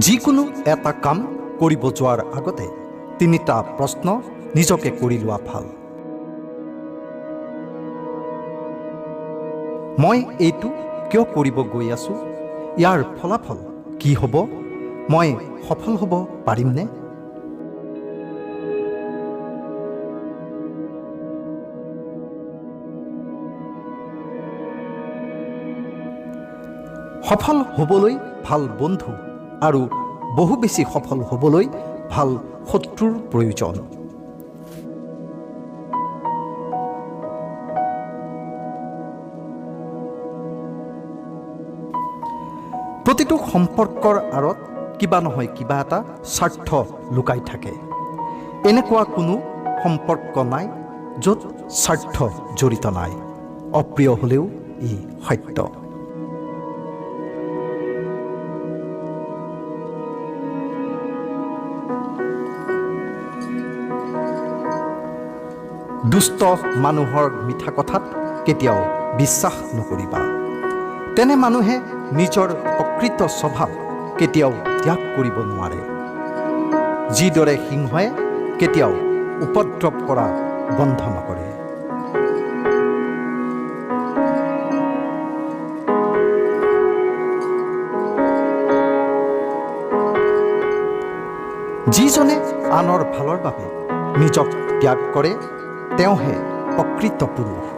যিকোনো এটা কাম কৰিব যোৱাৰ আগতে তিনিটা প্ৰশ্ন নিজকে কৰি লোৱা ভাল। মই এইটো কিয় কৰিব গৈ আছোঁ? ইয়াৰ ফলাফল কি হ'ব? মই সফল হ'ব পাৰিমনে? সফল হ'বলৈ ভাল বন্ধু আৰু বহু বেছি সফল হ'বলৈ ভাল শত্ৰুৰ প্ৰয়োজন। প্ৰতিটো সম্পৰ্কৰ আঁৰত কিবা নহয় কিবা এটা স্বাৰ্থ লুকাই থাকে। এনেকুৱা কোনো সম্পৰ্ক নাই য'ত স্বাৰ্থ জড়িত নাই। অপ্ৰিয় হ'লেও ই সত্য। দুষ্ট মানুহৰ মিঠা কথাত কেতিয়াও বিশ্বাস নকৰিবা। তেনে মানুহে নিজৰ প্ৰকৃত স্বভাৱ কেতিয়াও ত্যাগ কৰিব নোৱাৰে। যিদৰে সিংহই কেতিয়াও উপদ্ৰৱ কৰা বন্ধ নকৰে। যিজনে আনৰ ভালৰ বাবে নিজক ত্যাগ কৰে তেওঁহে প্ৰকৃত পুৰুষ।